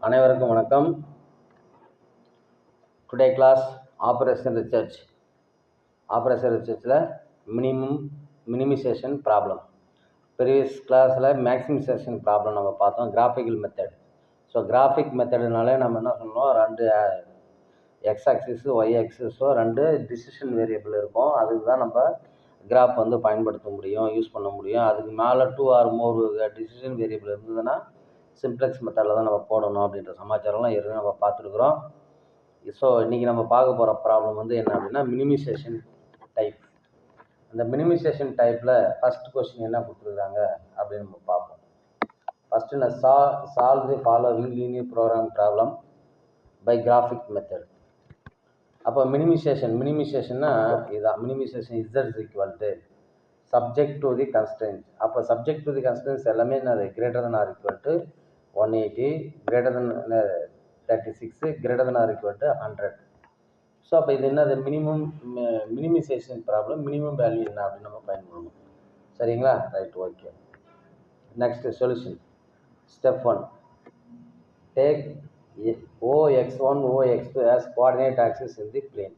அனைவருக்கும் வணக்கம். Today class operation ரிசர்ச்சில் மினிமைசேஷன் ப்ராப்ளம். ப்ரீவியஸ் கிளாஸில் மேக்ஸிமைசேஷன் ப்ராப்ளம் நம்ம பார்த்தோம், கிராஃபிக்கல் மெத்தட். ஸோ கிராஃபிக் மெத்தடுனாலே நம்ம என்ன சொன்னோம், ரெண்டு எக்ஸ் ஆக்சிஸு ஒய் ஆக்சிஸோ ரெண்டு டிசிஷன் வேரியபிள் இருக்கும். அதுக்கு தான் நம்ம கிராஃப் வந்து பயன்படுத்த முடியும், யூஸ் பண்ண முடியும். அதுக்கு மேலே 2 or more டிசிஷன் வேரியபிள் இருந்ததுன்னா சிம்ப்ளெக்ஸ் மெத்தடில் தான் நம்ம போடணும் அப்படின்ற சமாச்சாரம்லாம் ஏற்கனவே நம்ம பார்த்துருக்குறோம். ஸோ இன்றைக்கி நம்ம பார்க்க போகிற ப்ராப்ளம் வந்து என்ன அப்படின்னா மினிமைசேஷன் டைப். அந்த மினிமைசேஷன் டைப்பில் ஃபஸ்ட் கொஸ்டின் என்ன கொடுத்துருக்காங்க அப்படின்னு நம்ம பார்ப்போம். ஃபஸ்ட்டு நான் solve the following linear program problem by graphic method. அப்போ மினிமைசேஷன்னா இதுதான். Minimization is equal to subject to the constraints. அப்போ சப்ஜெக்ட் டு தி கன்ஸ்டன்ஸ் எல்லாமே என்னது, greater than or equal to 180, greater than 36, greater than or equal to 100. So அப்போ இது என்னது, minimisation problem. Minimum value என்ன அப்படின்னு நம்ம பயன்படணும். சரிங்களா? Right, okay. Next solution. Step 1, take OX1 OX2 as coordinate axis in the plane.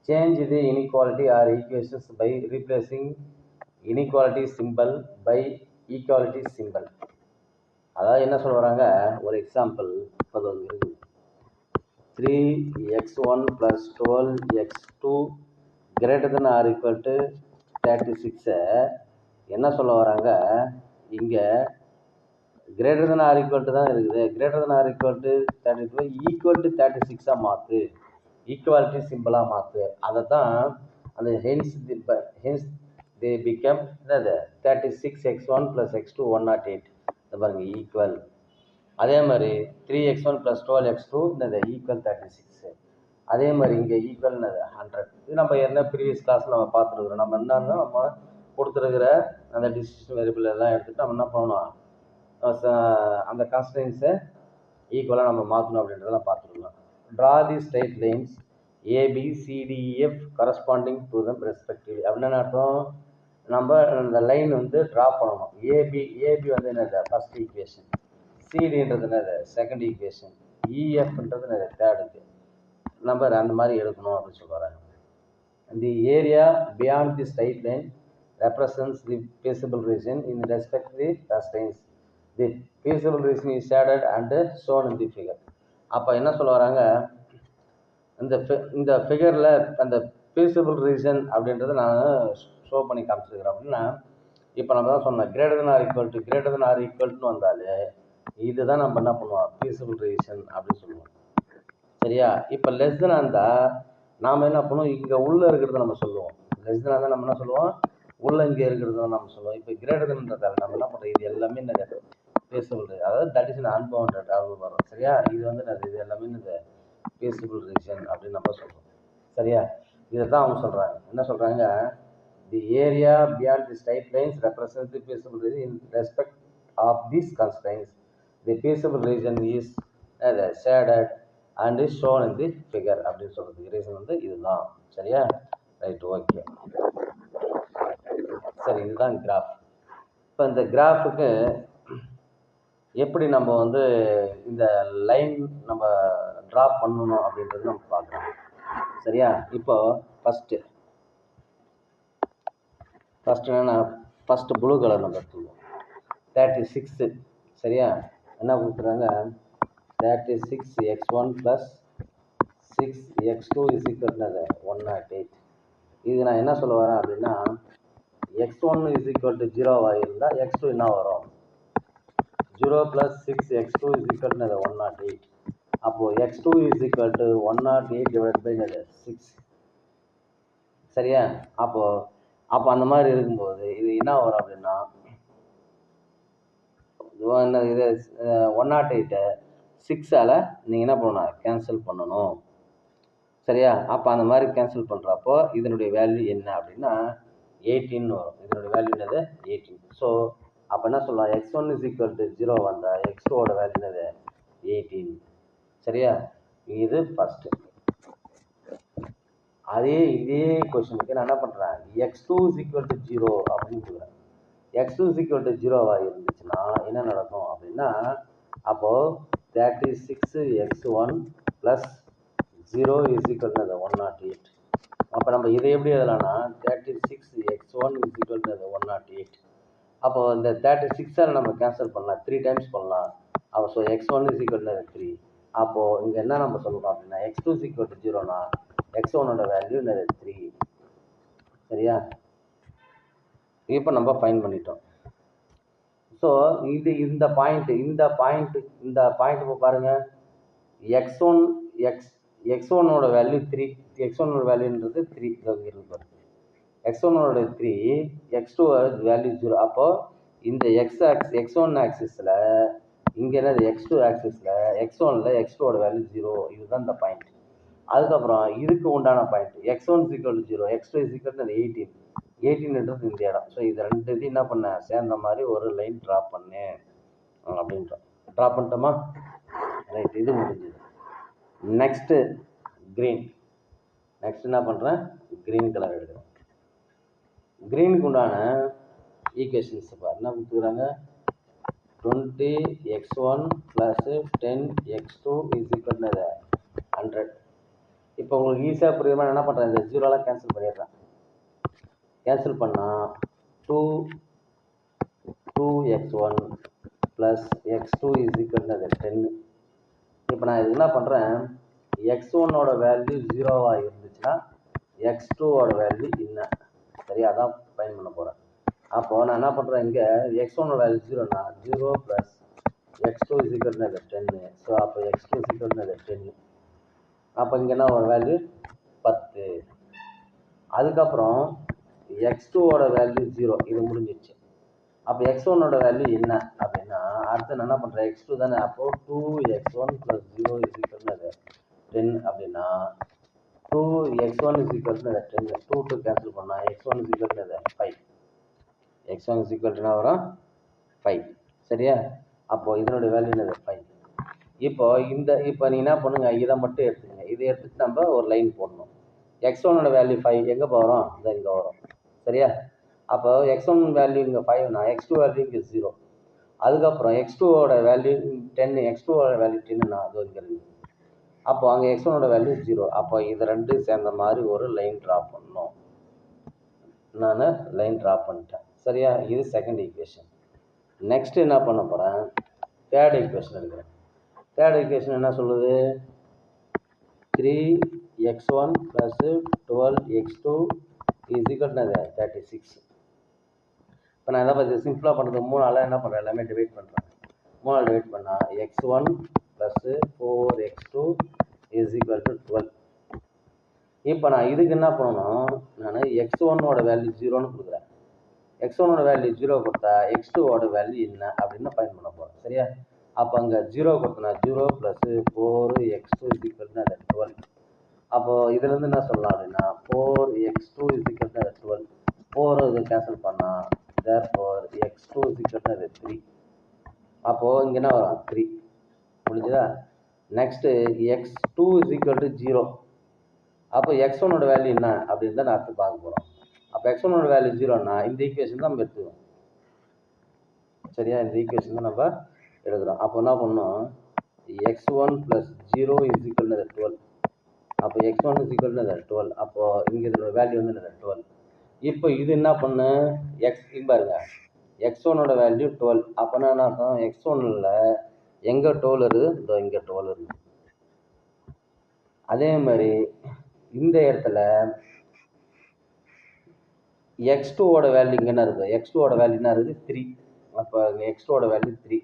Change the inequality or equations by replacing inequality symbol by equality symbol. அதாவது என்ன சொல்ல வராங்க, ஒரு எக்ஸாம்பிள் இப்போ இருக்குது. 3x1 + 12x2 greater than or equal to 36 என்ன சொல்ல வராங்க, இங்கே greater than or equal to தான் இருக்குது. greater than or equal to 32 equal to 36 மாற்று, ஈக்குவாலிட்டி சிம்பிளாக மாற்று. அதை தான் அந்த ஹென்ஸ் தே பிகம் என்னது 36x1 + x2 108. இந்த பாருங்க ஈக்குவல். அதே மாதிரி 3x1 + 12x2 என்னது ஈக்குவல் 36. அதே மாதிரி இங்கே ஈக்குவல் என்னது 100. இது நம்ம என்ன ப்ரீவியஸ் கிளாஸில் நம்ம பார்த்துருக்குறோம். நம்ம என்னன்னா நம்ம கொடுத்துருக்கிற அந்த டிசிஷன் வேரியபிள் எல்லாம் எடுத்துகிட்டு நம்ம என்ன பண்ணணும், அந்த கான்ஸ்டன்ஸை ஈக்குவலாக நம்ம மாற்றணும் அப்படின்றதெல்லாம் பார்த்துருக்கலாம். Draw the straight lines ABCDEF corresponding to them respectively. அப்படின்னு அர்த்தம், நம்ம இந்த லைன் வந்து ட்ரா பண்ணணும். ஏபி வந்து என்னது ஃபர்ஸ்ட் ஈக்குவேஷன், சிடின்றது என்னது செகண்ட் ஈக்குவேஷன், இஎஃப்ன்றது என்னது தேர்டுக்கு நம்பர். அந்த மாதிரி எடுக்கணும் அப்படின்னு சொல்கிறாங்க. The area beyond the straight line represents the feasible region in respect to the constraints. The feasible region is shaded and shown in the figure. அப்போ என்ன சொல்ல வராங்க, இந்த ஃபிகரில் அந்த feasible region அப்படின்றத நான் ஷோ பண்ணி காமிச்சிருக்கிறேன். அப்படின்னா இப்போ நம்ம தான் சொன்னோம், greater than or equal to வந்தாலே இதுதான் நம்ம என்ன பண்ணுவோம், feasible region அப்படின்னு சொல்லுவோம். சரியா? இப்போ லெஸ் தென் இருந்தால் நாம் என்ன பண்ணுவோம், இங்கே உள்ளே இருக்கிறத நம்ம சொல்லுவோம். லெஸ் தென் இருந்தால் நம்ம என்ன சொல்லுவோம், உள்ளே இங்கே இருக்கிறத நம்ம சொல்லுவோம். இப்போ கிரேட்டர் தென்றதால் நம்ம என்ன பண்ணுறோம், இது எல்லாமே இந்த feasible, அதாவது தட் இஸ் அன்பவுண்டட் அப்படின்னு வரும். சரியா? இது வந்து இது எல்லாமே இந்த feasible region அப்படின்னு நம்ம சொல்கிறோம். சரியா? இதை தான் அவங்க சொல்கிறாங்க. என்ன சொல்கிறாங்க, the area beyond the straight lines represent the feasible region in respect of these constraints. The feasible region is shaded and is shown in the figure அப்படின்னு சொல்கிறதுக்கு ரீசன் வந்து இதுதான். சரியா? Right, okay. சரி, இதுதான் கிராஃப். இப்போ இந்த கிராஃபுக்கு எப்படி நம்ம வந்து இந்த லைன் நம்ம ட்ரா பண்ணணும் அப்படின்றது நம்ம பார்க்கலாம். சரியா? இப்போ ஃபஸ்ட்டு என்னென்னா, ஃபஸ்ட்டு ப்ளூ கலர் நம்ம எடுத்துக்குவோம். 36. சரியா? என்ன கொடுக்குறாங்க, 36x1 + 6x2 = 108. இது நான் என்ன சொல்ல வரேன் அப்படின்னா, x1 = 0 இருந்தால் x2 என்ன வரும், 0 + 6x2 = 108. அப்போது x2 = 108 / 6. சரியா? அப்போ அந்த மாதிரி இருக்கும்போது இது என்ன வரும் அப்படின்னா, இது 108 6ஆல் நீங்கள் என்ன பண்ணணும், கேன்சல் பண்ணணும். சரியா? அப்போ அந்த மாதிரி கேன்சல் பண்ணுறப்போ இதனுடைய வேல்யூ என்ன அப்படின்னா 18 வரும். இதனுடைய வேல்யூ என்னது 18. ஸோ அப்போ என்ன சொல்லலாம், x1 = 0 வந்தால் x2ஓட வேல்யூ என்னது 18. சரியா? இது ஃபஸ்ட்டு. இதே கொஸ்டினுக்கு நான் என்ன பண்ணுறேன், x2 = 0 அப்படின்னு சொல்கிறேன். x2 = 0 இருந்துச்சுன்னா என்ன நடக்கும் அப்படின்னா, அப்போது 36x1 + 0 = 108. அப்போ நம்ம இதை எப்படி எழுதலாம்னா 36x1 = 108. அப்போ இந்த 36ஆல் நம்ம கேன்சல் பண்ணலாம், 3 டைம்ஸ் பண்ணலாம். அப்போ ஸோ x1 = 3. அப்போது இங்கே என்ன நம்ம சொல்லுவோம் அப்படின்னா x2 = 0னா x1ஓட வேல்யூ 3. சரியா? இப்போ நம்ம ஃபைண்ட் பண்ணிட்டோம். ஸோ இந்த பாயிண்ட் இப்போ பாருங்கள், x1ஓட வேல்யூ 3, x1ஓட வேல்யூன்றது 3 இருக்கு. x1ஓட 3, x2 வேல்யூ 0. அப்போது இந்த x1 ஆக்சிஸில் இங்கே என்னது x2 ஆக்சிஸில் x1ல் x2ஓட வேல்யூ 0. இதுதான் இந்த பாயிண்ட். அதுக்கப்புறம் இதுக்கு உண்டான பாயிண்ட் x1 = 0, x2 = 18. 18ன்றது இந்த இடம். ஸோ இது ரெண்டு இது என்ன பண்ண சேர்ந்த மாதிரி ஒரு லைன் ட்ராப் பண்ணு அப்படின்றோம். ட்ராப் பண்ணிட்டோமா? ரைட், இது முடிஞ்சது. Next green. நெக்ஸ்ட் என்ன பண்ணுறேன், க்ரீன் கலர் எடுக்கிறேன். க்ரீனுக்கு உண்டான ஈக்குவேஷன்ஸ் என்ன கொடுத்துக்கிறாங்க, 20x1 + 10x2 = 100. இப்போ உங்களுக்கு ஈஸியாக புரியுற என்ன பண்ணுறேன், இந்த 0லாம் கேன்சல் பண்ணிடுறேன். கேன்சல் பண்ணால் 2x1 + x2 = 10. இப்போ நான் இது என்ன பண்ணுறேன், x1ஓட வேல்யூ 0 இருந்துச்சுன்னா x2ஓட வேல்யூ என்ன, சரியா? அதான் ஃபைண்ட் பண்ண போகிறேன். அப்போது நான் என்ன பண்ணுறேன், இங்கே x1ஓட வேல்யூ 0னா 0 + x2 = 10. ஸோ அப்போ x2 = 10. அப்போ இங்கே என்ன ஒரு வேல்யூ 10. அதுக்கப்புறம் x2ஓட வேல்யூ 0, இது முடிஞ்சிடுச்சு. அப்போ x1ஓட வேல்யூ என்ன அப்படின்னா, அடுத்து நான் என்ன பண்ணுறேன், x2 தானே. அப்போது 2x1 + 0 = 10 அப்படின்னா 2x1 = 10. 2 கேன்சல் பண்ணால் x1 = 5. x1 என்ன வரும், 5. சரியா? அப்போது இதனுடைய வேல்யூ என்னது, 5. இப்போ நீ என்ன பண்ணுங்க, இதை மட்டும் எடுத்துக்கங்க. இதை எடுத்துட்டு நம்ம ஒரு லைன் போடணும். x1ஓட வேல்யூ 5 எங்கே வரும், இங்கே வரும். சரியா? அப்போ x1 வேல்யூ இங்கே 5னா x2 வேல்யூ இங்கே 0. அதுக்கப்புறம் x2ஓட வேல்யூ 10, x2ஓட வேல்யூ 10னா அது இங்கே இருக்குது. அப்போ அங்கே x1ஓட வேல்யூ 0. அப்போ இது ரெண்டு சேர்ந்த மாதிரி ஒரு லைன் ட்ராப் பண்ணணும். நான் லைன் ட்ராப் பண்ணிட்டேன். சரியா? இது செகண்ட் ஈக்குவேஷன். நெக்ஸ்ட் என்ன பண்ண போகிறேன், தேர்ட் ஈக்குவேஷன் எடுக்கிறேன். தேர்ட் ஈக்குவேஷன் என்ன சொல்லுது, 3x1 + 12x2 = 36. இப்போ நான் எதை பற்றி சிம்பிளாக பண்ணுறது, 3ஆல் என்ன பண்ணுறேன், எல்லாமே டிவைட் பண்ணுறேன். 3ஆல் டிவைட் பண்ணால் x1 + 4x2 = 12. இப்போ நான் இதுக்கு என்ன பண்ணணும், நான் x1ஓட வேல்யூ 0ன்னு கொடுக்குறேன். x1ஓட வேல்யூ 0 கொடுத்தா x2ஓட வேல்யூ என்ன அப்படின்னு ஃபைண்ட் பண்ண போகிறேன். சரியா? அப்போ அங்கே 0 கொடுத்தனா 0 + 4x2 = 12. அப்போது இதுலேருந்து என்ன சொல்லலாம் அப்படின்னா 4x2 = 12. 4 இது கேன்சல் பண்ணால் therefore x2 = 3. அப்போது இங்கே என்ன வரும், 3. முடிஞ்சதா? Next x2 = 0. அப்போ x1ஓட வேல்யூ என்ன அப்படின்னு தான் நான் அடுத்து பார்க்க போகிறோம். அப்போ x1ஓட வேல்யூ 0னா இந்த ஈக்குவேஷன் தான் நம்ம எடுத்துக்கணும். சரியா? இந்த ஈக்குவேஷன் தான் நம்ம எழுதுகிறோம். அப்போ என்ன பண்ணோம், x1 + 0 = 12. அப்போ x1 = 12. அப்போது இங்கே இதோட வேல்யூ வந்து 12. இப்போ இது என்ன பண்ணு, பாருங்க, x1ஓட வேல்யூ 12. அப்போனா என்ன அர்த்தம், x1ல் எங்கே 12 இருக்குது, இதோ இங்கே 12 இருக்குது. அதே மாதிரி இந்த இடத்துல x2ஓட வேல்யூ இங்கே என்ன இருக்குது, x2ஓட வேல்யூ என்ன இருக்குது, 3. அப்போ x2ஓட வேல்யூ 3.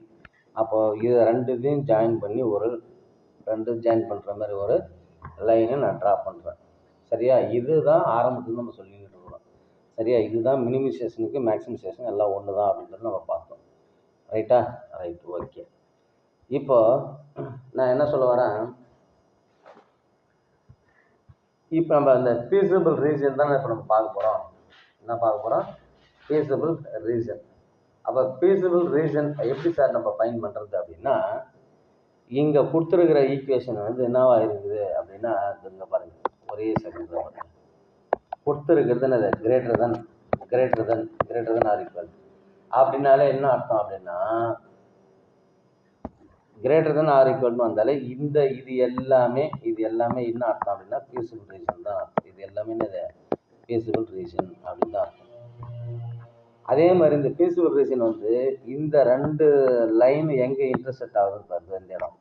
அப்போது இது ரெண்டுத்தையும் ஜாயின் பண்ணி ஜாயின் பண்ணுற மாதிரி ஒரு லைனை நான் ட்ரா பண்ணுறேன். சரியா? இதுதான் ஆரம்பத்தில் நம்ம சொல்லிக்கிட்டு இருக்கிறோம். சரியா? இதுதான் மினிமைசேஷனுக்கு மேக்ஸிமைசேஷன் எல்லாம் ஒன்று தான் அப்படின்றது நம்ம பார்த்தோம். ரைட்டா? Right, okay. இப்போ நான் என்ன சொல்ல வரேன், இப்போ நம்ம அந்த ஃபீஸிபிள் ரீஜன் தான் இப்போ நம்ம பார்க்க போகிறோம். என்ன பார்க்க போகிறோம், ஃபீஸிபிள் ரீஜன். அப்போ ஃபீஸிபிள் ரீஜன் எப்படி சார் நம்ம ஃபைண்ட் பண்ணுறது அப்படின்னா, இங்கே கொடுத்துருக்கிற ஈக்குவேஷன் வந்து என்னவா இருக்குது அப்படின்னா, இங்கே பாருங்கள், ஒரே செகண்ட் கொடுத்துருக்கிறது என்னது, greater than or equal. அப்படின்னாலே என்ன அர்த்தம் அப்படின்னா கிரேட்டர் தென் ஆர் ஈக்குவல் வந்தாலே இது எல்லாமே என்ன அர்த்தம் அப்படின்னா பீஸபிள் ரீஜன் தான் அர்த்தம். இது எல்லாமே என்னது பீஸபிள் ரீஜன் அப்படின்னு தான் அர்த்தம். அதே மாதிரி இந்த பீஸபிள் ரீஜன் வந்து இந்த ரெண்டு லைன் எங்கே இன்டர்செக்ட் ஆகுதுன்னு பாருங்க. இந்த இடம்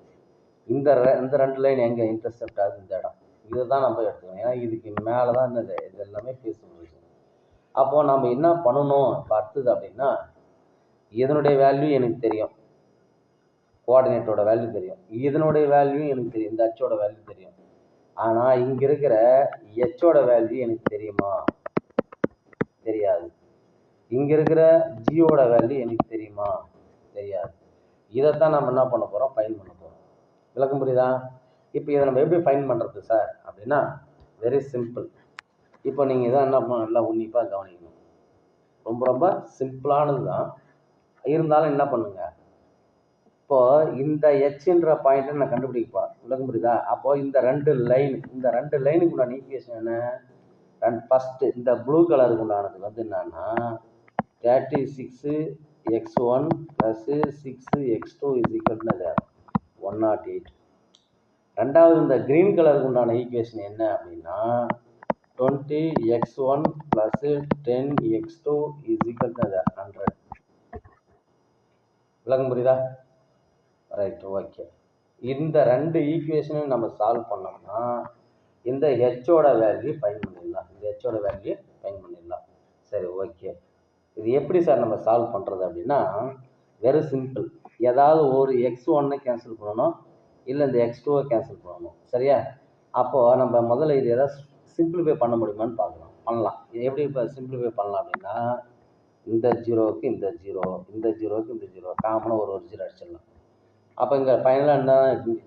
இந்த ரெண்டு லைன் எங்கே இன்டர்செக்ட் ஆகுது இந்த இடம் இதை தான் நம்ம எடுத்துக்கணும். ஏன்னா இதுக்கு மேலே தான் என்னது இது எல்லாமே பீஸபிள் ரீஜன். அப்போது நம்ம என்ன பண்ணணும் இப்போ அடுத்தது அப்படின்னா இதனுடைய வேல்யூ எனக்கு தெரியும், கோஆர்டினேட்டோட வேல்யூ தெரியும், இதனுடைய வேல்யூ எனக்கு தெரியும், இந்த அச்சோட வேல்யூ தெரியும். ஆனால் இங்கே இருக்கிற ஹெச்சோட வேல்யூ எனக்கு தெரியுமா? தெரியாது. இங்கே இருக்கிற ஜியோட வேல்யூ எனக்கு தெரியுமா? தெரியாது. இதைத்தான் நம்ம என்ன பண்ண போகிறோம்? ஃபைன் பண்ண போகிறோம். விளக்கம் புரியுதா? இப்போ இதை நம்ம எப்படி ஃபைன் பண்ணுறது சார் அப்படின்னா வெரி சிம்பிள். இப்போ நீங்கள் இதை என்ன பண்ணணும், நல்லா உன்னிப்பாக கவனிக்கணும். ரொம்ப ரொம்ப சிம்பிளானது தான், இருந்தாலும் என்ன பண்ணுங்க, இப்போது இந்த ஹெச்ன்ற பாயிண்ட்டை நான் கண்டுபிடிப்பா. விளக்கம் புரியுதா? அப்போது இந்த ரெண்டு லைனுக்கு உண்டான ஈக்குவேஷன் என்ன? ஃபஸ்ட்டு இந்த ப்ளூ கலருக்கு உண்டானது வந்து என்னன்னா 36x1 + 6x2 = 108. ரெண்டாவது இந்த க்ரீன் கலருக்கு உண்டான ஈக்குவேஷன் என்ன அப்படின்னா 20x1 + 10x2 = 100. விளக்கம் புரியுதா? Right, okay. இந்த ரெண்டு ஈக்குவேஷனையும் நம்ம சால்வ் பண்ணோம்னா இந்த ஹெச்சோட வேல்யூ ஃபைன் பண்ணிடலாம். சரி, ஓகே. இது எப்படி சார் நம்ம சால்வ் பண்ணுறது அப்படின்னா வெரி சிம்பிள். ஏதாவது ஒரு x1 கேன்சல் பண்ணணும், இல்லை இந்த x2 கேன்சல் பண்ணணும். சரியா? அப்போது நம்ம முதல்ல இது எதாவது சிம்பிளிஃபை பண்ண முடியுமான்னு பண்ணலாம். எப்படி இப்போ சிம்பிளிஃபை பண்ணலாம் அப்படின்னா இந்த ஜீரோவுக்கு இந்த ஜீரோ, இந்த ஜீரோவுக்கு இந்த ஜீரோ காமனாக ஒரு ஜீரோ அடிச்சிடலாம். அப்போ இங்கே ஃபைனலாக என்ன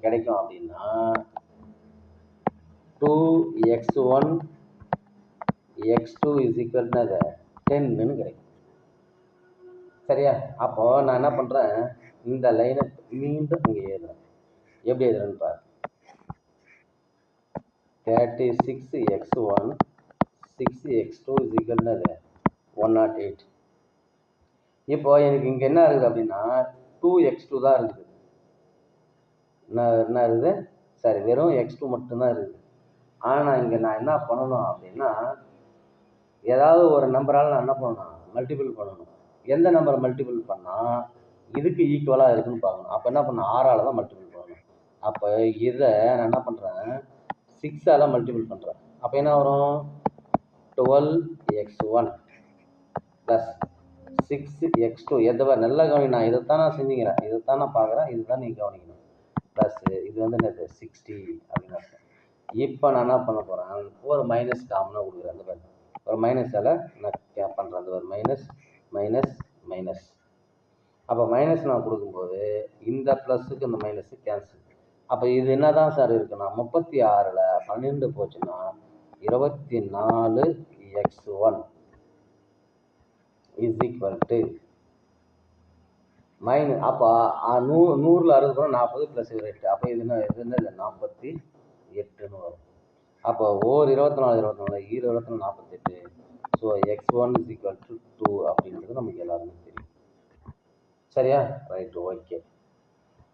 கிடைக்கும் அப்படின்னா 2x1 x2 = 10ன்னு கிடைக்கும். சரியா? அப்போது நான் என்ன பண்ணுறேன், இந்த லைனை மீண்டும் இங்கே எழுதுறேன். எப்படி எழுதுறேன்னு பாரு. 36x1 6x2 = 108. இப்போ எனக்கு இங்கே என்ன இருக்குது அப்படின்னா 2x2 தான் இருக்குது. என்ன இருக்குது? சரி, வெறும் x2 மட்டும்தான் இருக்குது. ஆனால் இங்கே நான் என்ன பண்ணணும் அப்படின்னா ஏதாவது ஒரு நம்பரால் நான் என்ன பண்ணணும், மல்டிபிள் பண்ணணும். எந்த நம்பரை மல்டிபிள் பண்ணால் இதுக்கு ஈக்குவலாக இருக்குன்னு பார்க்கணும். அப்போ என்ன பண்ணணும், 6ஆல் தான் மல்டிபிள் பண்ணணும். அப்போ இதை நான் என்ன பண்ணுறேன், 6ஆல் மல்டிபிள் பண்ணுறேன். அப்போ என்ன வரும் 12x1 + 6x2. எதவா நல்லா கவனி, நான் இதைத்தான் நான் செஞ்சுக்கிறேன், இதைத்தான் நான் பார்க்குறேன், இதுதான் நீங்கள் கவனிக்கணும். ப்ளஸ் இது வந்து என்னது 60 அப்படின்னு அர்த்தம். இப்போ நான் என்ன பண்ண போகிறேன், ஒரு மைனஸ் காமனாக கொடுக்குறேன். அந்த மாதிரி ஒரு மைனஸால் நான் பண்ணுறேன். அந்த ஒரு மைனஸ். அப்போ மைனஸ் நான் கொடுக்கும்போது இந்த ப்ளஸுக்கு இந்த மைனஸு கேன்சல். அப்போ இது என்ன தான் சார் இருக்குன்னா 36ல் 12 போச்சுன்னா 24x1 = மைனஸ். அப்போ 100ல் 60 40 + 8. அப்போ இது என்னது 48ன்னு வரும். அப்போ ஓர் 24 ஈர 48. ஸோ x1 = 2 அப்படின்றது நமக்கு எல்லாருமே தெரியும். சரியா? Right, okay.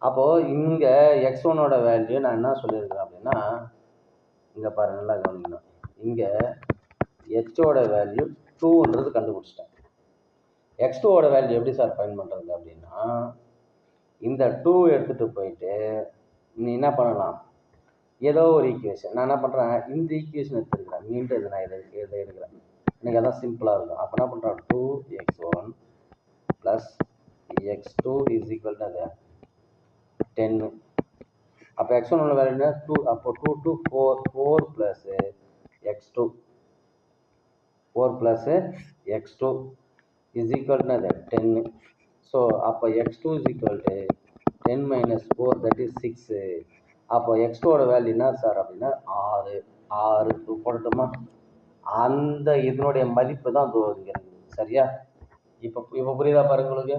அப்போது இங்கே x1ஓட வேல்யூ நான் என்ன சொல்லியிருக்கிறேன் அப்படின்னா இங்கே பாருங்கள், நல்லா கவனிக்கணும். இங்கே ஹெச்சோட வேல்யூ 2ன்றது கண்டுபிடிச்சிட்டேன். x2ஓட வேல்யூ எப்படி சார் ஃபைண்ட் பண்ணுறது அப்படின்னா இந்த 2 எடுத்துகிட்டு போயிட்டு நீ என்ன பண்ணலாம், ஏதோ ஒரு ஈக்குவேஷன் நான் என்ன பண்ணுறேன், இந்த ஈக்குவேஷன் எடுத்துருக்கிறேன். மீண்டும் இதை நான் இதை எடுக்கிறேன். எனக்கு அதான் சிம்பிளாக இருக்கும். அப்போ என்ன பண்ணுறேன், 2x1 + x2 = 10. அப்போ x1 வேல்யூ என்ன 2. அப்போ 2 to 4 + x2 = 10. ஸோ அப்போ x2 = 10 - 4 = 6. அப்போ x2ஓட வேல்யூ என்ன சார் அப்படின்னா 6 போடட்டுமா? அந்த இதனுடைய மதிப்பு தான் தோறுகிறது. சரியா? இப்போ புரியுதா பாருங்க உங்களுக்கு?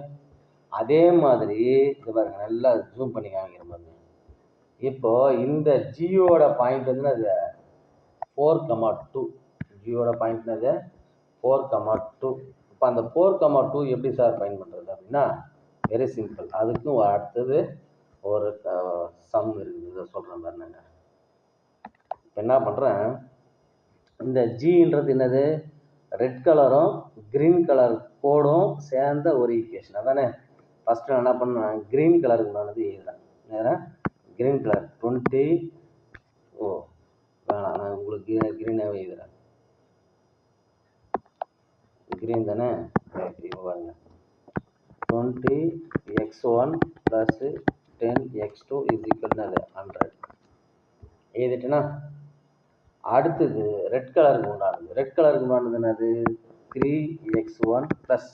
அதே மாதிரி இது பாருங்க, நல்லா ஜூம் பண்ணி காமிக்கிற பாருங்க. இப்போ இந்த ஜியோட பாயிண்ட் வந்து அது 4,2. ஜியோட பாயிண்ட் அது 4,2. இப்போ அந்த 4,2 எப்படி சார் ஃபைண்ட் பண்ணுறது அப்படின்னா வெரி சிம்பிள். அதுக்கும் அடுத்தது ஒரு சம் இருக்குது, இதை சொல்கிறேன் பாருங்க. இப்போ என்ன பண்ணுறேன், இந்த ஜின்றது என்னது, ரெட் கலரும் க்ரீன் கலர் கோடும் சேர்ந்த ஒரு ஈக்குவேஷன் அதானே. ஃபஸ்ட்டு நான் என்ன பண்ணேன், க்ரீன் கலருக்கு நான் வந்து எழுதுறேன். நேரம் க்ரீன் கலர் 20 வேணாம், நான் உங்களுக்கு க்ரீனாகவே எழுதுறேன். க்ரீன் தானே, இப்போ பாருங்க 20x1 + 10x2 = 100 எழுதிட்டேன்னா. அடுத்தது ரெட் கலருக்கு உண்டானது. ரெட் கலருக்கு உண்டானது என்னது, 3x1 +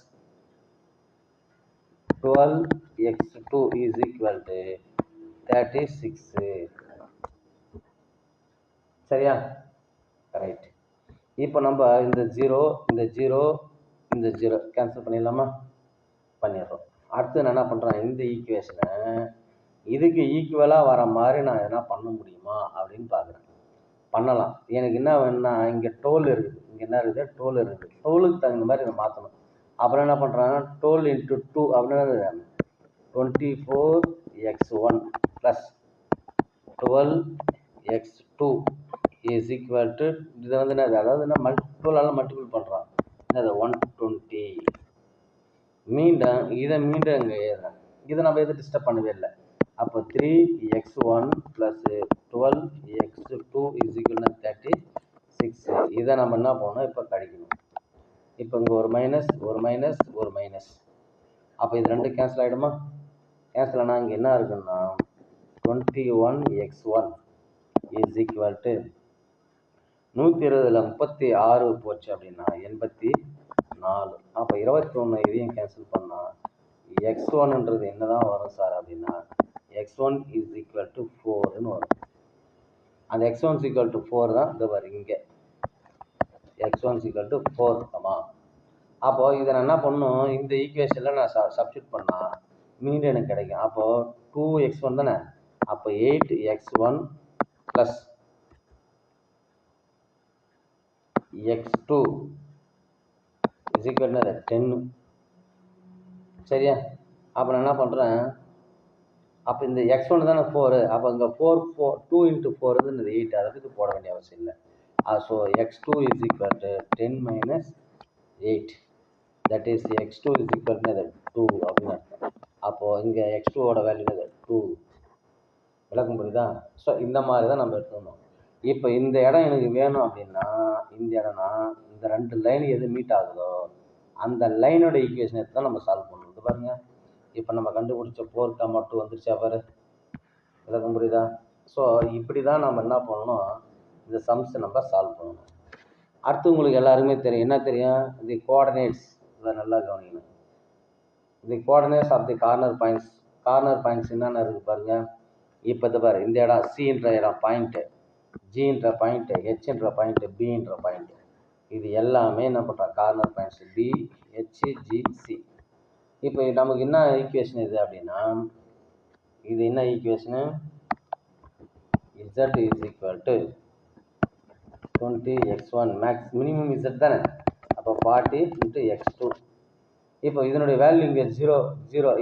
12x2 = 36. சரியா, ரைட். இப்போ நம்ம இந்த 0 இந்த 0 இந்த 0 கேன்சல் பண்ணிடலாமா, பண்ணிடுறோம். அடுத்து நான் என்ன பண்ணுறேன், இந்த ஈக்குவேஷனை இதுக்கு ஈக்குவலாக வர மாதிரி நான் எதனா பண்ண முடியுமா அப்படின்னு பார்க்குறேன். பண்ணலாம். எனக்கு என்ன வேணும்னா, இங்கே டோல் இருக்குது, இங்கே என்ன இருக்குது, டோல் இருக்குது. டோலுக்கு தகுந்த மாதிரி இதை மாற்றணும். அப்புறம் என்ன பண்ணுறாங்க, 12 × 2 அப்படின்னா 24x1 + 12x2 = இதை வந்து என்னது, அதாவது என்ன, 12ஆல் மல்டிபிள் பண்ணுறான், என்னது 120. மீண்டும் இங்கே எழுதுறேன். இதை நம்ம எதுவும் டிஸ்டர்ப் பண்ணவே இல்லை. அப்போ 3x1 + 12x2 = 36. இதை நம்ம என்ன பண்ணணும், இப்போ கழிக்கணும். இப்போ இங்கே ஒரு மைனஸ் ஒரு மைனஸ் ஒரு மைனஸ், அப்போ இது ரெண்டு கேன்சல் ஆகிடுமா. கேன்சல் ஆனால் இங்கே என்ன இருக்குன்னா 21x1 = 120ல் 36 போச்சு அப்படின்னா 84. அப்போ 21 இதையும் கேன்சல் பண்ணால் x1ன்றது என்ன தான் வரும் சார் அப்படின்னா x1 = 4ன்னு வரும். அந்த x1 = 4 தான் இந்த வரும் இங்கே, x1 = 4. ஆமாம். அப்போது இதை நான் என்ன பண்ணணும், இந்த ஈக்குவேஷனில் நான் சப்ஸ்டியூட் பண்ணால் மீண்டும் எனக்கு கிடைக்கும். அப்போது 2x1 தானே, அப்போ 8x1 + x2 = 10. சரியா, அப்போ நான் என்ன பண்ணுறேன், அப்போ இந்த x1 தானே 4, அப்போ இங்கே 2 × 4 வந்து 8, அதுக்கு போட வேண்டிய அவசியம் இல்லை. So x2 = 10 - 8, that is x2 = 2 அப்படின்னு அர்த்தம். அப்போது இங்கே x2ஓட வேல்யூ 2. விளக்கம் புரியுதா. ஸோ இந்த மாதிரி தான் நம்ம எடுத்துக்கணும். இப்போ இந்த இடம் எனக்கு வேணும் அப்படின்னா, இந்த இடம்னா இந்த ரெண்டு லைன் எது மீட் ஆகுதோ அந்த லைனோட ஈக்குவேஷன் எடுத்து தான் நம்ம சால்வ் பண்ணணும். இது பாருங்க, இப்போ நம்ம கண்டுபிடிச்ச 4,2 வந்துருச்சா பாரு. விளக்கம் புரியுதா. ஸோ இப்படி தான் நம்ம என்ன பண்ணணும், இந்த சம்ஸை நம்ம சால்வ் பண்ணணும். அடுத்து உங்களுக்கு எல்லாருமே தெரியும், என்ன தெரியும், தி கோஆர்டினேட்ஸ். இதை நல்லா கவனிக்கணும். The coordinates of the corner points. Corner points என்னென்ன இருக்குது பாருங்கள். இப்போ இது பாரு, இந்த இடம் சின்ற இடம் பாயிண்ட்டு, ஜின்ற பாயிண்ட்டு, ஹெச்ன்ற பாயிண்ட்டு, பின்ற பாயிண்ட்டு, இது எல்லாமே என்ன பண்ணுறாங்க, corner points B, H, G, C. இப்போ நமக்கு என்ன ஈக்குவேஷன் இது அப்படின்னா, இது என்ன equation, z = 20x1 max minimum z தானே, அப்போ 40 × x2. இப்போ இதனுடைய வேல்யூ இங்கே 0.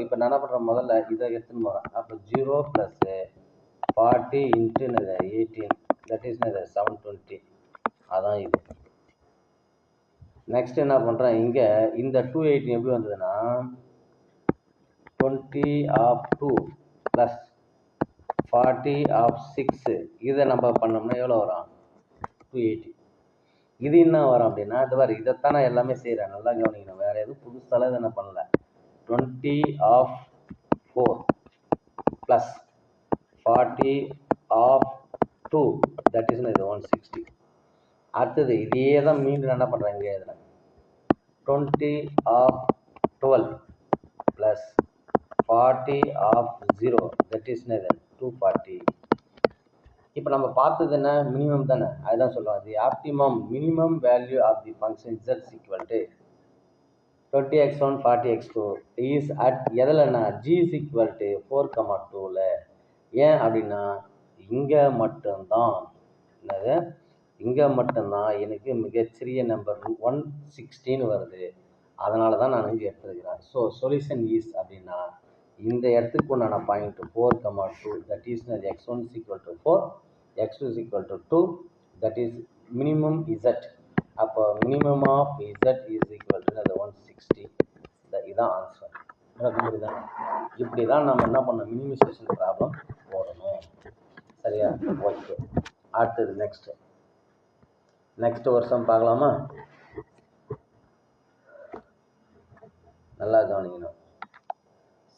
இப்போ நான் என்ன பண்ணுறேன், முதல்ல இதை எடுத்துன்னு போகிறேன். அப்போ 0 + 40 × 18, தட் இஸ் 720. அதான் இது. நெக்ஸ்ட் என்ன பண்ணுறேன், இங்கே இந்த 218 எப்படி வந்ததுன்னா 20/2 + 40/6. இதை நம்ம பண்ணோம்னா எவ்வளோ வரும், 280. இது என்ன வரும் அப்படின்னா, இது வரை இதைத்தான் நான் எல்லாமே செய்கிறேன், நல்லா கவனிக்கணும். வேறு எதுவும் புதுசாலாம் இதை நான் பண்ணல. 20/4 + 40/2, தட் இஸ் 160. அடுத்தது இதே தான் மீண்டும் என்ன பண்ணுறேன், இங்கே எழுதுறேன். 20/12 + 40/0, தட் இஸ் 240. இப்போ நம்ம பார்த்தது என்ன, மினிமம் தானே, அதுதான் சொல்லுவாங்க. The optimum minimum value of the function z = 20x1 40x2 is at எதில்னா g = 4,2ல். ஏன் அப்படின்னா இங்கே மட்டும்தான் எனக்கு மிகச்சிறிய நம்பர் 116 வருது. அதனால தான் நான் இங்கே எடுத்துருக்கிறேன். ஸோ சொல்யூஷன் இஸ் அப்படின்னா இந்த இடத்துக்கு உண்டான point 4, 2 that is x1 is equal to 4, x2 is equal to 2, that is minimum z. அப்போ minimum of z is equal to 160. இதுதான் ஆன்சர். புரியுதா? இப்படி தான் நம்ம என்ன பண்ணோம், மினிமைசேஷன் ப்ராப்ளம் போடணும். சரியா? ஓகே. அடுத்தது நெக்ஸ்ட் வருஷம் பார்க்கலாமா? நல்லா கவனிக்கணும்.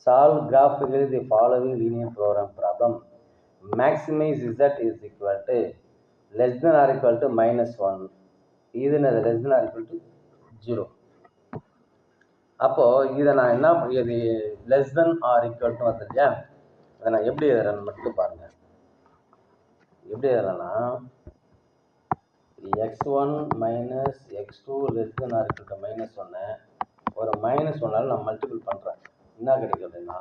Solve graphically the following linear program problem. Maximize z is equal to less than or equal to -1. இது என்னது? less than or equal to 0. அப்போ இதை நான் என்ன, இது less than or equal to வந்து இல்லையா, அதை நான் எப்படி எழுதுறேன்னு மட்டும் பாருங்க. எப்படி எழுதுறேன்னா x1 minus x2 less than or equal to -1 ஒரு -1ஆல் நான் மல்டிபிள் பண்ணுறேன். என்ன கிடைக்கும் அப்படின்னா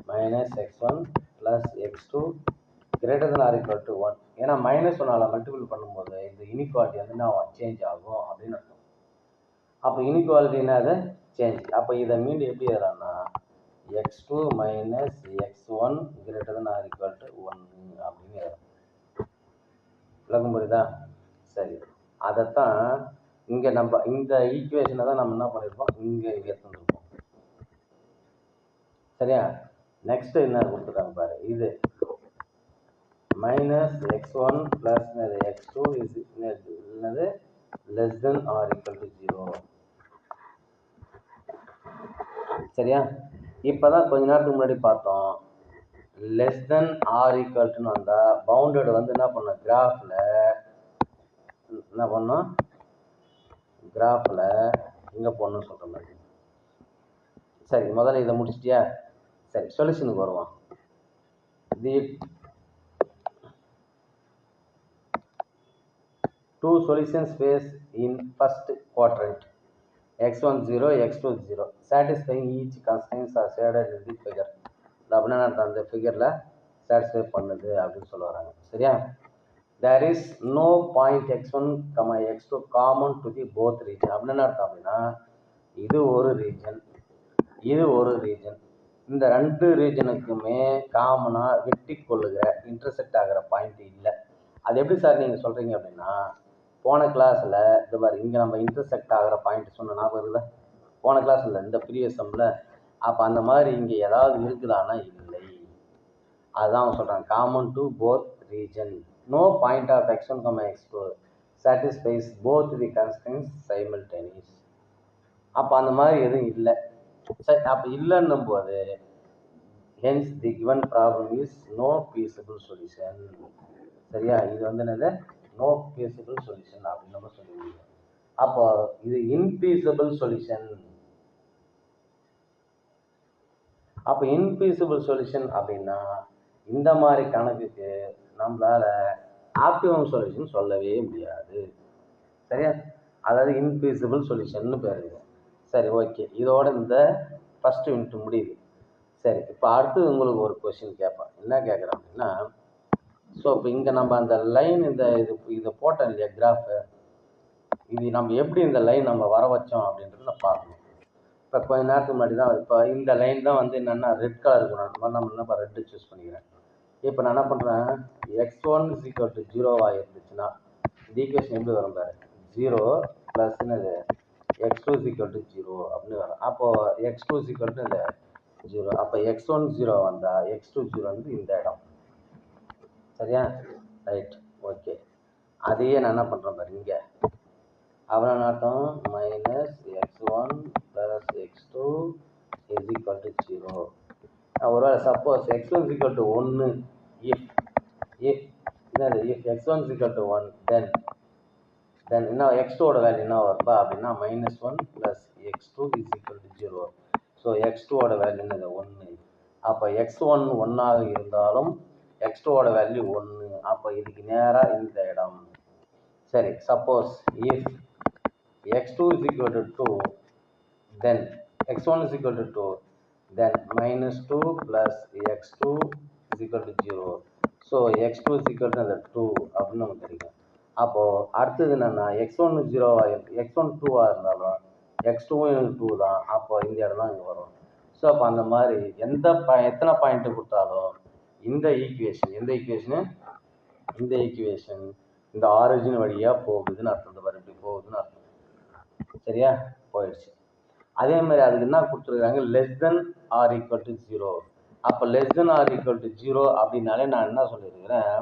-x1 plus x2 greater than or equal to 1. ஏன்னா -1ஆல் மல்டிபிள் பண்ணும்போது இந்த இனிக்வாலிட்டி வந்து நான் சேஞ்ச் ஆகும் அப்படின்னு அர்த்தம். அப்போ இனிக்வாலிட்டின்னா அது சேஞ்ச். அப்போ இதை மீண்டும் எப்படி எழுதலாம்னா x2 minus x1 greater than or equal to 1 அப்படின்னு எழுதலாம். விளக்கம் புரியுதா? சரி, அதைத்தான் இங்கே நம்ம இந்த ஈக்குவேஷனை தான் நம்ம என்ன பண்ணியிருப்போம், இங்கே எடுத்துருப்போம். சரியா? நெக்ஸ்ட் என்ன கொடுத்துருக்காங்க பாரு, இது -x1 plus x2 is என்னது less than or equal to 0. சரியா? இப்போதான் கொஞ்ச நேரத்துக்கு முன்னாடி பார்த்தோம், less than or equal to வந்தால் பவுண்டட் வந்து என்ன பண்ணோம், கிராஃபில் இங்கே போடணும்னு சொல்கிற மாதிரி. சரி, முதல்ல இதை முடிச்சிட்டியா? சரி, சொல்யூஷனுக்கு வருவோம். The two solutions face in first quadrant x1 0, x2 0, satisfying each constraints are shaded in the figure. அப்படின்னா அந்த ஃபிகரில் சாட்டிஸ்ஃபை பண்ணுது அப்படின்னு சொல்ல வராங்க. சரியா? there is no point x1, x2 common to the both region. அப்படின்னு அர்த்தம் அப்படின்னா இது ஒரு ரீஜன், இது ஒரு ரீஜன், இந்த ரெண்டு ரீஜனுக்குமே காமனாக வெட்டி கொள்ளுகிற இன்டர்செக்ட் ஆகிற பாயிண்ட் இல்லை. அது எப்படி சார் நீங்கள் சொல்கிறீங்க அப்படின்னா, போன கிளாஸில் இது பாரு, இங்கே நம்ம இன்டர்செக்ட் ஆகிற பாயிண்ட் சொன்ன ஞாபகம் இல்லை? போன கிளாஸில் இந்த ப்ரீவியஸ் சம்மில். அப்போ அந்த மாதிரி இங்கே ஏதாவது இருக்குதானா? இல்லை. அதுதான் அவன் சொல்கிறாங்க, common to both region. No point of x1, x2 satisfies both the constraints simultaneous. அப்போ அந்த மாதிரி எதுவும் இல்லை. சரி, அப்போ இல்லைன்னும் போது hence the given problem is no feasible solution. சரியா? இது வந்து என்னது, no feasible solution அப்படின்னு நம்ம சொல்லுவீங்க. அப்போ இது infeasible solution. அப்போ infeasible solution அப்படின்னா இந்த மாதிரி கணக்குக்கு நம்மளால ஆப்டிமம் சொல்யூஷன் சொல்லவே முடியாது. சரியா? அதாவது infeasible solution பேர். சரி, ஓகே. இதோட இந்த ஃபர்ஸ்ட் யூனிட் முடியுது. சரி, இப்போ அடுத்து உங்களுக்கு ஒரு கொஸ்டின் கேட்பேன். என்ன கேட்குறேன் அப்படின்னா, ஸோ இப்போ இங்கே நம்ம அந்த லைன் இதை போட்டோம் இல்லையா, கிராஃபு, இது நம்ம எப்படி இந்த லைன் நம்ம வர வச்சோம் அப்படின்றத பார்க்கணும். இப்போ கொஞ்ச நேரத்துக்கு முன்னாடி தான், இப்போ இந்த லைன் தான் வந்து என்னென்னா ரெட் கலர் இருக்கணும். அந்த மாதிரி நம்ம என்ன ரெட்டு சூஸ் பண்ணிக்கிறேன். இப்போ நான் என்ன பண்ணுறேன், x1 is equal to 0 இருந்துச்சுன்னா இந்த ஈக்குவேஷன் எப்படி வரும் பாரு, 0 ப்ளஸ் என்னது x2 is equal to 0 அப்படின்னு வரும். அப்போது x2 is equal to 0. அப்போ x1 0 வந்தால் x2 0 வந்து இந்த இடம். சரியா? Right, okay. அதையே நான் என்ன பண்ணுறேன் பாரு, இங்கே அவ்வளோ அர்த்தம் -x1 + x2 is equal to 0. ஒருவேளை suppose x1 is equal to 1, if x1 is equal to 1, then என்ன x2ஓட வேல்யூ என்ன வருப்பா அப்படின்னா -1 + x2 is equal to 0. So x2ஓட வேல்யூ என்னது 1. அப்போ x1 1ஆக இருந்தாலும் x2ஓட வேல்யூ 1. அப்போ இதுக்கு நேராக இந்த இடம். சரி, suppose if x2 is equal to 2, then x1 is equal to 2, then -2 + x2 is equal to 0. So x2 is equal to 2 அப்படின்னு நமக்கு கிடைக்கும். அப்போது அடுத்தது என்னென்னா x1 0 x1 2ஆக இருந்தாலும் x2வும் எனக்கு 2 தான். அப்போ இந்த இடம் தான் இங்கே வரும். ஸோ அப்போ அந்த மாதிரி எத்தனை பாயிண்ட்டு கொடுத்தாலும் இந்த ஈக்குவேஷன் இந்த ஈக்குவேஷன் இந்த ஆரிஜின் வழியாக போகுதுன்னு அர்த்தம். இந்த இப்படி போகுதுன்னு அர்த்தம். சரியா? போயிடுச்சு. அதே மாதிரி அதுக்கு என்ன கொடுத்துருக்காங்க, less than or equal to 0. அப்போ less than or equal to 0 அப்படின்னாலே நான் என்ன சொல்லியிருக்கிறேன்,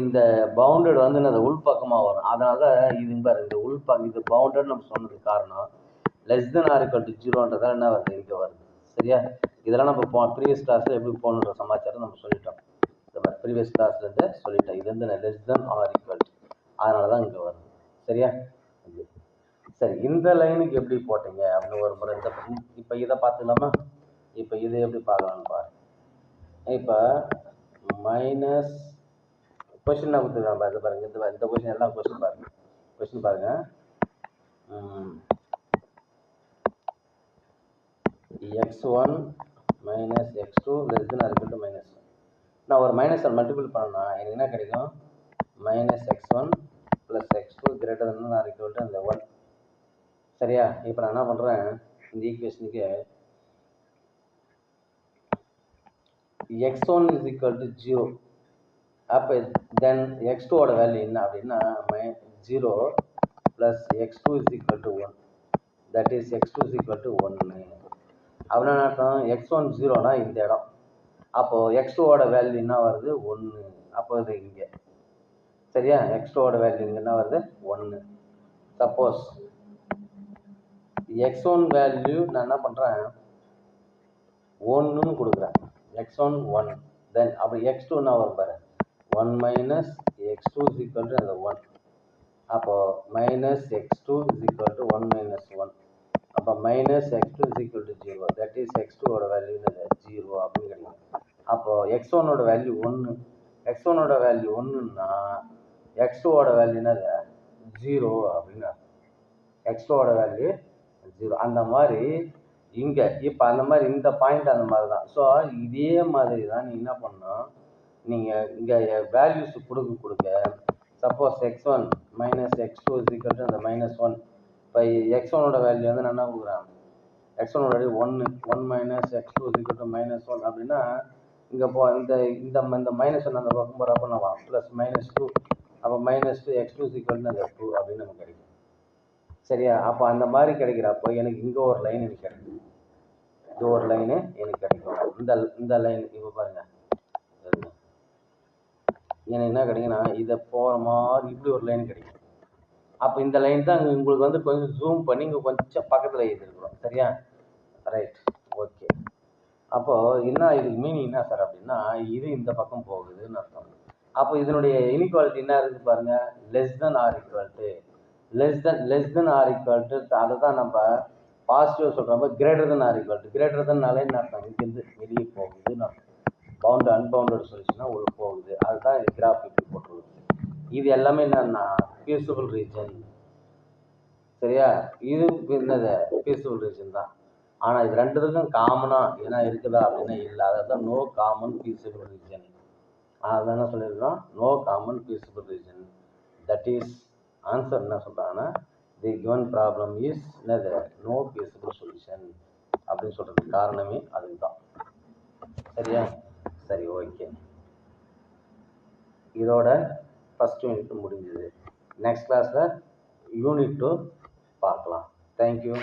இந்த பவுண்டட் வந்து இந்த உள்பக்கமாக வரும். அதனால தான் இது இந்த இது பவுண்டட் நம்ம சொன்னதுக்கு காரணம் less than or equal to 0ன்றதால என்ன வருது, இங்கே வருது. சரியா? இதெல்லாம் நம்ம ப்ரீவியஸ் கிளாஸில் எப்படி போகணுன்ற சமாச்சாரம் நம்ம சொல்லிட்டோம். இந்த மாதிரி ப்ரீவியஸ் கிளாஸ்லேருந்து சொல்லிட்டோம். இது வந்து less than or equal to, அதனால தான் இங்கே வருது. சரியா? சரி, இந்த லைனுக்கு எப்படி போட்டீங்க அப்படின்னு ஒரு முறை இப்போ இதை பார்த்துக்கலாமா? இப்போ இதை எப்படி பார்க்கலான்னு பாரு. இப்போ மைனஸ் கொஸ்டின் கொடுத்துருக்கான் பாரு. இது பாருங்க, இந்த கொஸ்டின் எல்லாம் கொஸ்டின் பாருங்க. x1 minus x2 less than or equal to -1. நான் ஒரு மைனஸ் மல்டிபிள் பண்ணா எனக்கு என்ன கிடைக்கும், minus x1 plus x2 greater than or equal to அந்த 1. சரியா? இப்போ நான் என்ன பண்ணுறேன், இந்த ஈக்குவேஷனுக்கு x1 இஸ் ஈக்குவல் டு 0. அப்போ தென் x2ஓட வேல்யூ என்ன அப்படின்னா 0 plus x2 is equal to 1. That is x2 is equal to 1. அப்படின்னா என்ன அர்த்தம், x1 0னா இந்த இடம். அப்போது x2ஓட வேல்யூ என்ன வருது, 1. அப்போ இது இங்கே. சரியா? x2ஓட வேல்யூ இங்கே என்ன வருது, 1. சப்போஸ் x1 வேல்யூ நான் என்ன பண்ணுறேன், 1ன்னு கொடுக்குறேன். x1 1. தென் அப்போ x2 என்ன வரும் பாரு, 1 minus x2 is equal to அந்த 1. அப்போது minus x2 is equal to 1 minus 1. அப்போ minus x2 is equal to 0. That is x2ஓட வேல்யூ 0 அப்படின்னு கிடைக்கும். அப்போது x1ஓட வேல்யூ 1. x1ஓட வேல்யூ 1ன்னா x2ஓட வேல்யூ என்னது, 0 அப்படின்னு. x2ஓட வேல்யூ 0. அந்த மாதிரி இங்கே இப்போ அந்த மாதிரி இந்த பாயிண்ட் அந்த மாதிரி தான். ஸோ இதே மாதிரி தான் நீ என்ன பண்ணணும், நீங்கள் இங்கே வேல்யூஸ் கொடுக்க suppose x1 minus x2 is equal to அந்த -1. இப்போ x1ஓட வேல்யூ வந்து நான் என்ன கொடுக்குறேன், x1ஓட value 1 minus x2 is equal to -1 அப்படின்னா இங்கே இந்த இந்த -1 அந்த பக்கம் போகிறப்ப நம்ம ப்ளஸ் -2. அப்போ -2 x2 இஸ் ஈக்குவல் டு அந்த 2 அப்படின்னு நமக்கு கிடைக்கும். சரியா? அப்போ அந்த மாதிரி கிடைக்கிறப்போ எனக்கு இங்கே ஒரு லைன் எனக்கு கிடைக்கும், இது ஒரு லைனு எனக்கு கிடைக்கும். இந்த லைன் இப்போ பாருங்கள், எனக்கு என்ன கிடைக்குன்னா இதை போகிற மாதிரி இப்படி ஒரு லைன் கிடைக்கும். அப்போ இந்த லைன் தான் உங்களுக்கு வந்து கொஞ்சம் ஜூம் பண்ணி இங்கே கொஞ்சம் பக்கத்தில் எழுதிருக்கிறோம். சரியா? Right, okay. அப்போது என்ன இதுக்கு மீனிங் என்ன சார் அப்படின்னா, இது இந்த பக்கம் போகுதுன்னு அர்த்தம். அப்போ இதனுடைய இனிக்வாலிட்டி என்ன இருக்குது பாருங்கள், less than or equal to less than or equal to, அதை தான் நம்ம பாசிட்டிவ் சொல்கிறப்ப greater than or equal to. Greater தென்னாலே என்ன அர்த்தம், இங்கேருந்து வெளியே போகுதுன்னு அர்த்தம். அன்பவுண்டட் சொல்யூஷனா உள்ள போகுது. அதுதான் கிராஃப் இப்படி போட்டுருக்குது. இது எல்லாமே என்னன்னா பீஸபிள் ரீஜன். சரியா? இது என்னது பீஸபிள் ரீஜன் தான். ஆனால் இது ரெண்டுத்துக்கும் காமனாக என்ன இருக்குதா அப்படின்னா இல்லை. அதை தான் நோ காமன் பீஸபிள் ரீஜன். அதான் என்ன சொல்லியிருக்கோம், no common feasible reason. That is answer என்ன சொல்கிறாங்கன்னா, தி கிவன் ப்ராப்ளம் இஸ் என்னது, நோ பீஸபிள் சொல்யூஷன் அப்படின்னு சொல்கிறதுக்கு காரணமே அதுதான். சரியா? சரி, ஓகே. இதோட ஃபஸ்ட் யூனிட் முடிஞ்சது. நெக்ஸ்ட் கிளாஸில் யூனிட் 2 பார்க்கலாம். தேங்க்யூ.